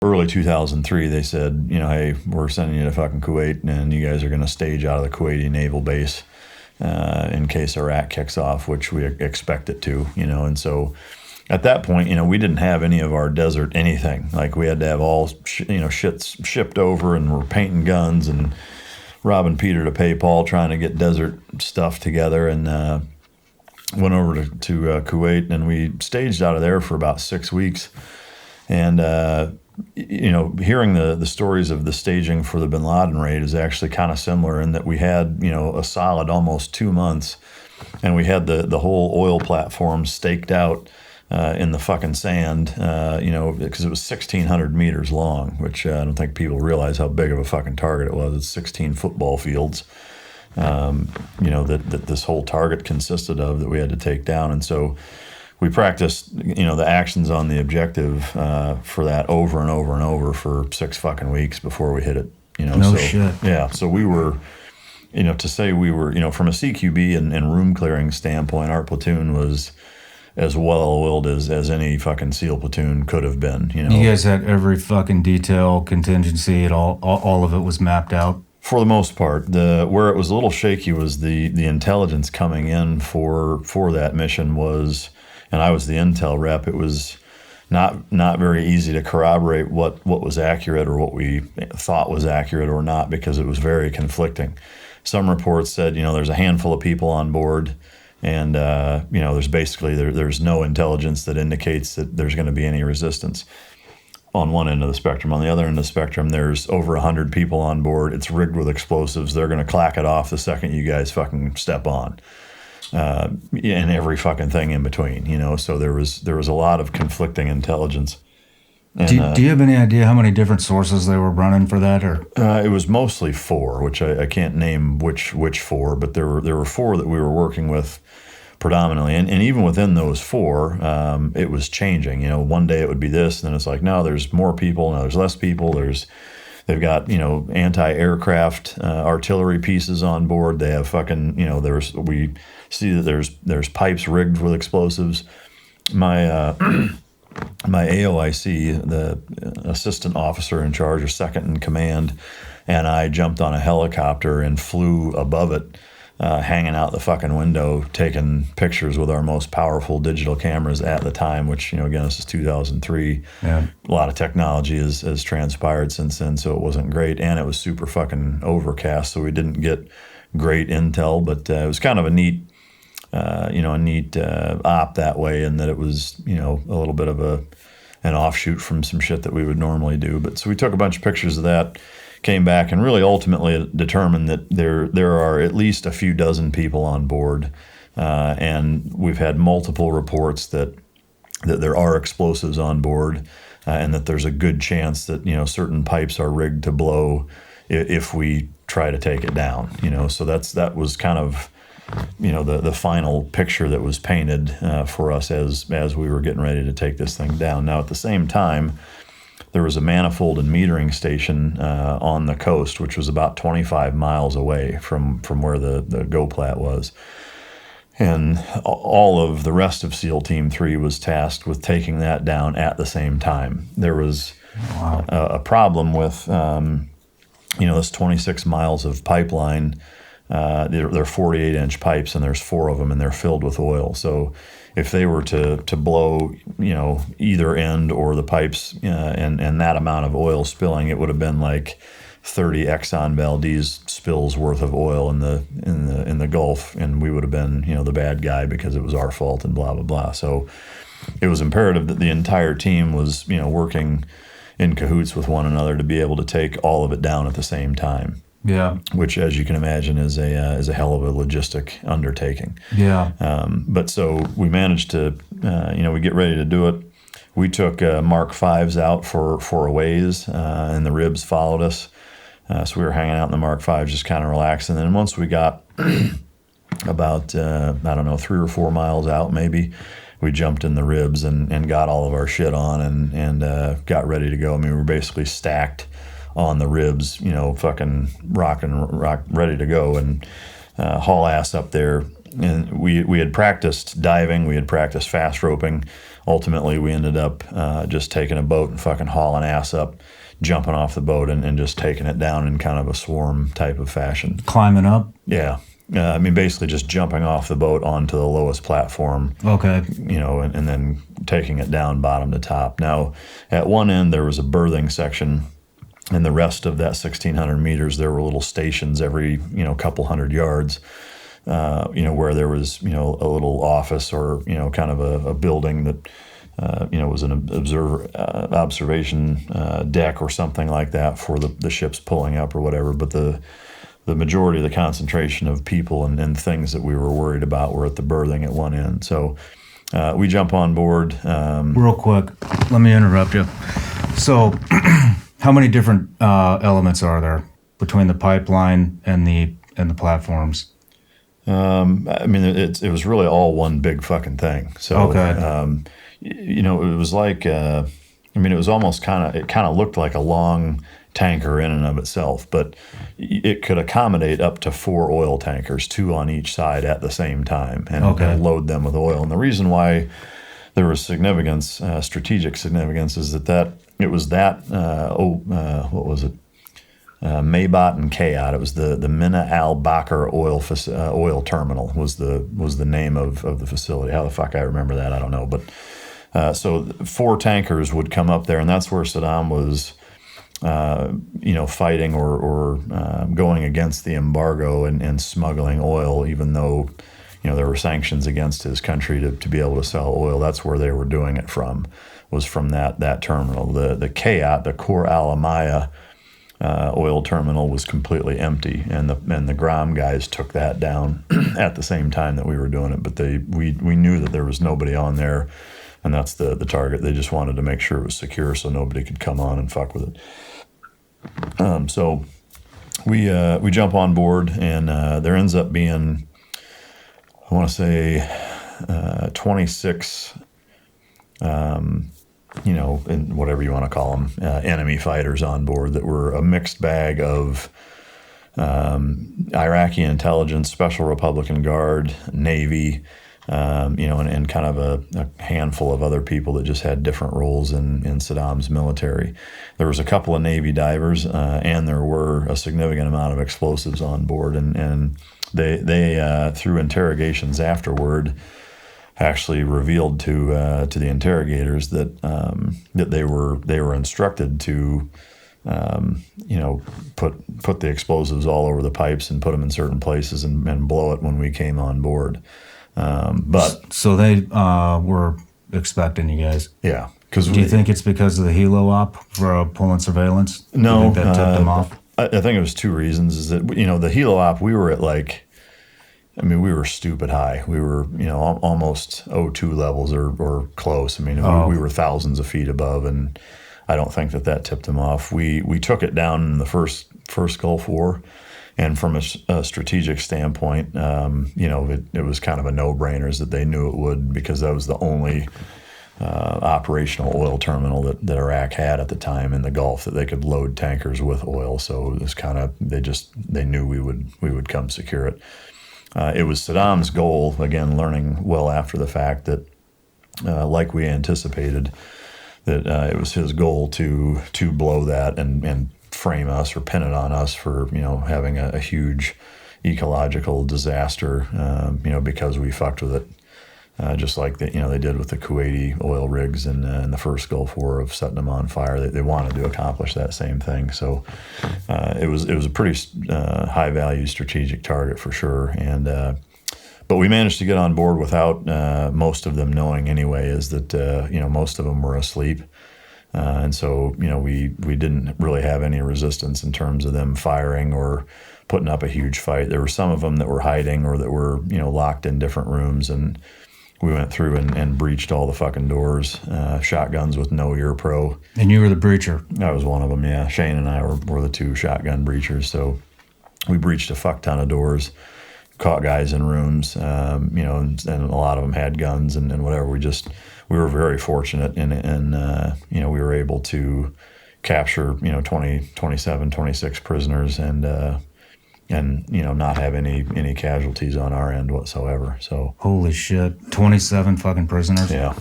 early 2003, they said, hey, we're sending you to fucking Kuwait, and you guys are going to stage out of the Kuwaiti naval base in case Iraq kicks off, which we expect it to, and so at that point, we didn't have any of our desert anything. Like, we had to have all, shits shipped over, and we're painting guns and robbing Peter to pay Paul, trying to get desert stuff together, and went over to Kuwait, and we staged out of there for about 6 weeks. And, hearing the stories of the staging for the Bin Laden raid is actually kind of similar in that we had, a solid almost 2 months, and we had the whole oil platform staked out in the fucking sand, because it was 1,600 meters long, which I don't think people realize how big of a fucking target it was. It's 16 football fields, that this whole target consisted of that we had to take down. And so we practiced, the actions on the objective for that over and over and over for 6 fucking weeks before we hit it. No shit. Yeah, so we were, to say we were, from a CQB and room clearing standpoint, our platoon was as well-oiled as any fucking SEAL platoon could have been. You guys had every fucking detail, contingency, all of it was mapped out? For the most part. Where it was a little shaky was the intelligence coming in for that mission was, and I was the intel rep, it was not very easy to corroborate what was accurate or what we thought was accurate or not, because it was very conflicting. Some reports said, there's a handful of people on board, and there's basically there's no intelligence that indicates that there's going to be any resistance on one end of the spectrum. On the other end of the spectrum, there's over 100 people on board. It's rigged with explosives. They're going to clack it off the second you guys fucking step on, and every fucking thing in between. So there was a lot of conflicting intelligence. And, do you have any idea how many different sources they were running for that? Or it was mostly 4, which I can't name which 4, but there were 4 that we were working with predominantly, and even within those 4, it was changing. One day it would be this, and then it's like, no, there's more people, now there's less people. They've got anti-aircraft artillery pieces on board. They have fucking we see that there's pipes rigged with explosives. My AOIC, the assistant officer in charge or second in command, and I jumped on a helicopter and flew above it, hanging out the fucking window, taking pictures with our most powerful digital cameras at the time, which, again, this is 2003. Yeah. A lot of technology has transpired since then, so it wasn't great, and it was super fucking overcast, so we didn't get great intel, but it was kind of a neat op that way, and that it was, a little bit of an offshoot from some shit that we would normally do. But so we took a bunch of pictures of that, came back, and really ultimately determined that there are at least a few dozen people on board, and we've had multiple reports that there are explosives on board, and that there's a good chance that certain pipes are rigged to blow if we try to take it down. So that was kind of the final picture that was painted for us as we were getting ready to take this thing down. Now, at the same time, there was a manifold and metering station on the coast, which was about 25 miles away from where the GoPlat was. And all of the rest of SEAL Team 3 was tasked with taking that down at the same time. There was a problem with, this 26 miles of pipeline. They're 48-inch pipes, and there's 4 of them, and they're filled with oil. So if they were to blow, either end or the pipes, and that amount of oil spilling, it would have been like 30 Exxon Valdez spills worth of oil in the Gulf, and we would have been, the bad guy because it was our fault and blah blah blah. So it was imperative that the entire team was, working in cahoots with one another to be able to take all of it down at the same time. Yeah. Which, as you can imagine, is a hell of a logistic undertaking. Yeah. But so we managed to, we get ready to do it. We took Mark 5s out for a ways, and the ribs followed us. So we were hanging out in the Mark 5s, just kind of relaxing. And then once we got about, 3 or 4 miles out maybe, we jumped in the ribs and got all of our shit on and got ready to go. I mean, we were basically stacked on the ribs, fucking rock, ready to go, and haul ass up there. And we had practiced diving, we had practiced fast roping. ultimately we ended up just taking a boat and fucking hauling ass up, jumping off the boat and just taking it down in kind of a swarm type of fashion. Climbing up? Yeah. I mean, basically just jumping off the boat onto the lowest platform. Okay. You know, and then taking it down bottom to top. Now, at one end, there was a berthing section, and the rest of that 1,600 meters, there were little stations every, you know, couple hundred yards, you know, where there was, you know, a little office or, you know, kind of a building that, you know, was an observation deck or something like that for the ships pulling up or whatever. But the majority of the concentration of people and things that we were worried about were at the berthing at one end. So we jump on board. Real quick, let me interrupt you. So how many different elements are there between the pipeline and the platforms? I mean, it was really all one big fucking thing. So, okay. You know, it was like, I mean, it was almost it kind of looked like a long tanker in and of itself, but it could accommodate up to 4 oil tankers, 2 on each side at the same time, and load them with oil. And the reason why there was significance, strategic significance, is that it was that, what was it? Maybot and Kayat. It was the Mina Al Bakr oil terminal was the name of the facility. How the fuck I remember that, I don't know. But so 4 tankers would come up there, and that's where Saddam was, you know, fighting or going against the embargo and smuggling oil, even though, you know, there were sanctions against his country to be able to sell oil. That's where they were doing it from, was from that terminal. The Kayat, the Khor Al Amaya oil terminal, was completely empty, and the Gram guys took that down at the same time that we were doing it. But we knew that there was nobody on there, and that's the target. They just wanted to make sure it was secure so nobody could come on and fuck with it. So we jump on board, and there ends up being, I want to say, 26, you know, and whatever you want to call them, enemy fighters on board that were a mixed bag of Iraqi intelligence, Special Republican Guard, Navy, you know, and kind of a handful of other people that just had different roles in Saddam's military. There was a couple of Navy divers, and there were a significant amount of explosives on board, and they through interrogations afterward actually revealed to the interrogators that they were instructed to you know, put the explosives all over the pipes and put them in certain places and blow it when we came on board. But so they were expecting you guys. Yeah. Do you think it's because of the helo op for pulling surveillance? No, Do you think that tipped them off? I think it was 2 reasons. Is that, you know, the helo op, we were at like, I mean, we were stupid high. We were, you know, almost O2 levels or close. I mean, we were thousands of feet above, and I don't think that tipped them off. We took it down in the first Gulf War, and from a strategic standpoint, you know, it was kind of a no-brainer that they knew it would, because that was the only operational oil terminal that Iraq had at the time in the Gulf that they could load tankers with oil. So it was kind of, they knew we would come secure it. It was Saddam's goal, again, learning well after the fact, that like we anticipated, that it was his goal to blow that and frame us or pin it on us for, you know, having a huge ecological disaster, you know, because we fucked with it. Just like they did with the Kuwaiti oil rigs in the first Gulf War, of setting them on fire. They wanted to accomplish that same thing. So it was a pretty high value strategic target for sure. And but we managed to get on board without most of them knowing anyway. Is that you know, most of them were asleep. And so, you know, we didn't really have any resistance in terms of them firing or putting up a huge fight. There were some of them that were hiding or that were, you know, locked in different rooms, and we went through and breached all the fucking doors, shotguns with no ear pro. And you were the breacher. I was one of them, yeah. Shane and I were the 2 shotgun breachers. So we breached a fuck ton of doors, caught guys in rooms, you know, and a lot of them had guns and whatever. We were very fortunate, and you know, we were able to capture, you know, 26 prisoners, and you know, not have any casualties on our end whatsoever. So holy shit, 27 fucking prisoners. Yeah.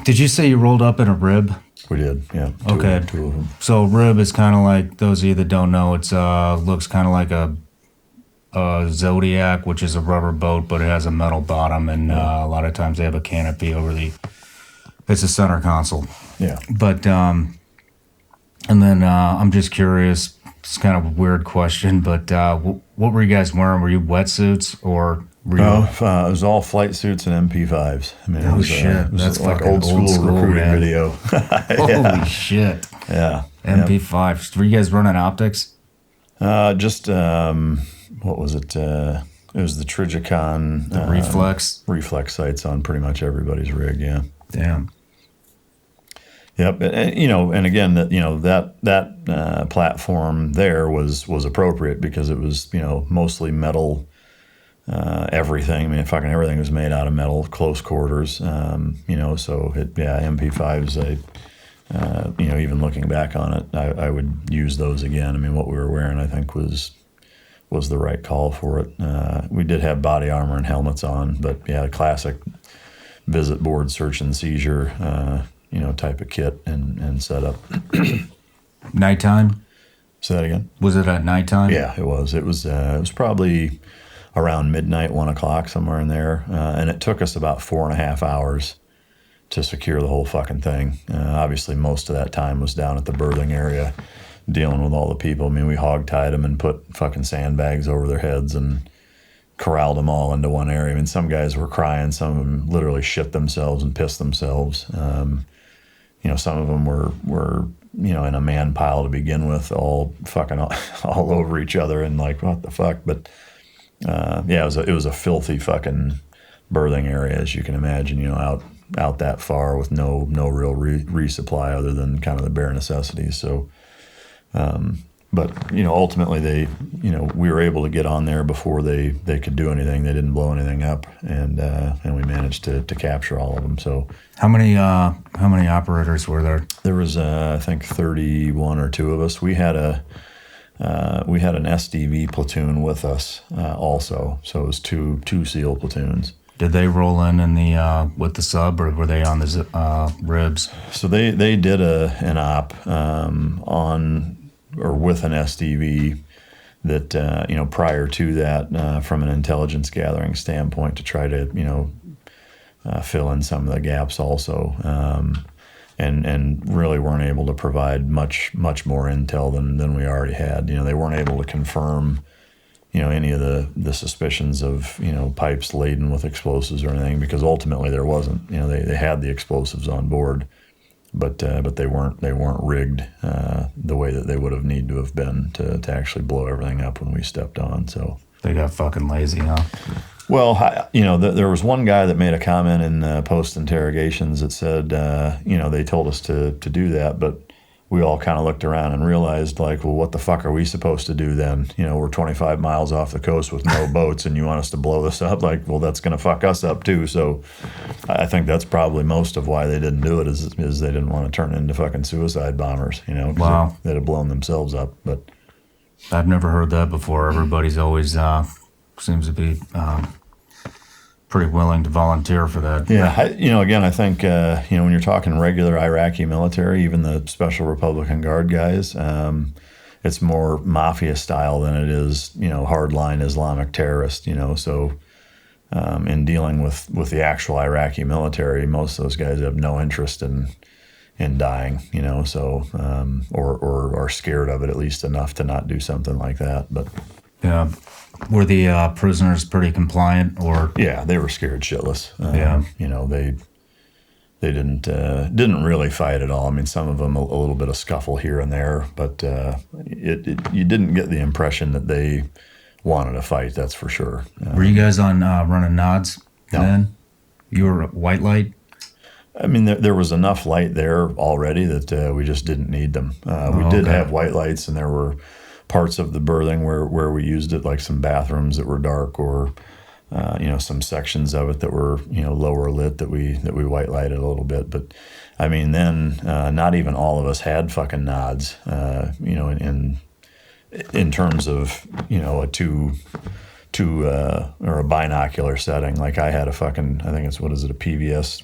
Did you say you rolled up in a rib? We did, yeah. Okay. Two of them. So rib is kind of like, those of you that don't know, it's looks kind of like a Zodiac, which is a rubber boat, but it has a metal bottom, and a lot of times they have a canopy over it's a center console. Yeah. But and then I'm just curious. It's kind of a weird question, but what were you guys wearing? Were you wetsuits or? No, it was all flight suits and MP5s. I mean, shit, that's like fucking old school recruiting man. video. Holy shit! Yeah, MP5s. Were you guys running optics? Just what was it? It was the Trigicon reflex sights on pretty much everybody's rig. Yeah. Damn. Yep, and again, that platform there was appropriate because it was mostly metal. Everything. I mean, fucking everything was made out of metal, close quarters. So MP5s. Even looking back on it, I would use those again. I mean, what we were wearing, I think, was the right call for it. We did have body armor and helmets on, but yeah, classic visit board search and seizure, type of kit and setup. Nighttime? Say that again. Was it at nighttime? Yeah, it was. It was probably around midnight, 1 o'clock, somewhere in there. And it took us about 4.5 hours to secure the whole fucking thing. Obviously, most of that time was down at the berthing area dealing with all the people. I mean, we hog-tied them and put fucking sandbags over their heads and corralled them all into one area. I mean, some guys were crying. Some of them literally shit themselves and pissed themselves. Some of them were in a man pile to begin with, all fucking all over each other and like, what the fuck? But it was a filthy fucking berthing area, as you can imagine, out that far with no real resupply other than kind of the bare necessities. So, but ultimately we were able to get on there before they could do anything. They didn't blow anything up, and we managed to capture all of them. So how many operators were there? There was I think 31 or 2 of us. We had an SDV platoon with us also, so it was two SEAL platoons. Did they roll in the with the sub, or were they on the ribs? So they did an op on or with an SDV that prior to that, from an intelligence gathering standpoint, to try to fill in some of the gaps also. And really weren't able to provide much more intel than we already had. They weren't able to confirm, any of the suspicions of, pipes laden with explosives or anything, because ultimately there wasn't. They had the explosives on board, but they weren't rigged the way that they would have needed to have been to actually blow everything up when we stepped on. So they got fucking lazy, huh? Well, there was one guy that made a comment in post interrogations that said, they told us to do that, but we all kind of looked around and realized, like, well, what the fuck are we supposed to do then? We're 25 miles off the coast with no boats, and you want us to blow this up? Like, well, that's going to fuck us up too. So I think that's probably most of why they didn't do it is they didn't want to turn into fucking suicide bombers, Wow. They'd have blown themselves up. But I've never heard that before. Everybody's always seems to be pretty willing to volunteer for that. Yeah, again, I think when you're talking regular Iraqi military, even the Special Republican Guard guys, it's more mafia style than it is hardline Islamic terrorist. So in dealing with the actual Iraqi military, most of those guys have no interest in dying. So or are scared of it at least enough to not do something like that. But yeah. Were the prisoners pretty compliant, or? Yeah, they were scared shitless. Yeah. They didn't really fight at all. I mean, some of them a little bit of scuffle here and there, but you didn't get the impression that they wanted to fight. That's for sure. Were you guys on running nods then? You were white light? I mean, there was enough light there already that we just didn't need them. We did have white lights, and there were parts of the berthing where we used it, like some bathrooms that were dark, or some sections of it that were lower lit that we white lighted a little bit. But I mean, then not even all of us had fucking nods. In terms of a two or a binocular setting. Like I had a fucking, I think it's a PVS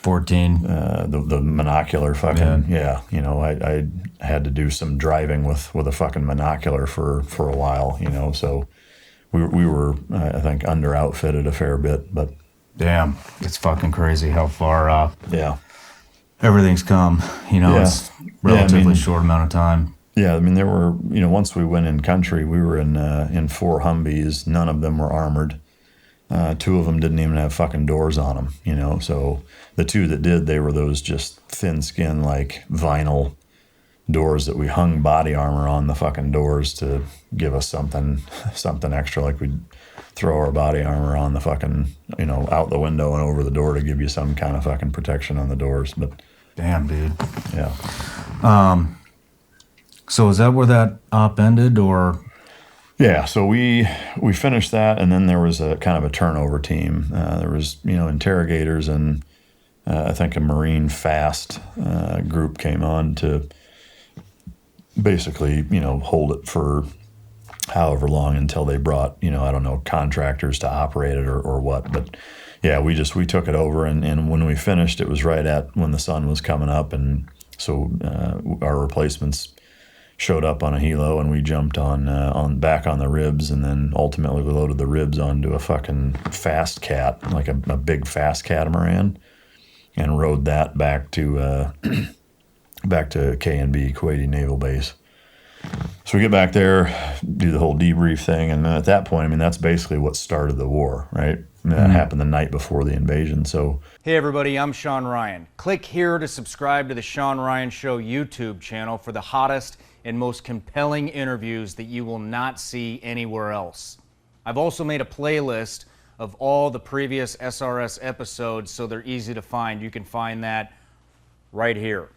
14. The monocular fucking you know, I had to do some driving with a fucking monocular for a while, you know, so we were I think under outfitted a fair bit, but damn, it's fucking crazy how far yeah, everything's come, you know. It's relatively short amount of time. Yeah, I mean, there were, you know, once we went in country, we were in 4 Humvees. None of them were armored. 2 of them didn't even have fucking doors on them, you know. So the 2 that did, they were those just thin skin, like vinyl doors that we hung body armor on the fucking doors to give us something extra. Like we'd throw our body armor on the fucking, you know, out the window and over the door to give you some kind of fucking protection on the doors. But damn, dude. Yeah. So is that where that op ended, or? Yeah, so we finished that, and then there was a kind of a turnover team. There was, you know, interrogators, and I think a Marine fast group came on to basically, you know, hold it for however long until they brought, you know, I don't know, contractors to operate it or what. But yeah, we took it over, and when we finished, it was right at when the sun was coming up, and so our replacements showed up on a helo, and we jumped on back on the ribs, and then ultimately we loaded the ribs onto a fucking fast cat, like a big fast catamaran, and rode that back to K&B, Kuwaiti Naval Base. So we get back there, do the whole debrief thing, and then at that point, I mean, that's basically what started the war, right? I mean, that happened the night before the invasion. So, hey everybody, I'm Shawn Ryan. Click here to subscribe to the Shawn Ryan Show YouTube channel for the hottest and most compelling interviews that you will not see anywhere else. I've also made a playlist of all the previous SRS episodes, so they're easy to find. You can find that right here.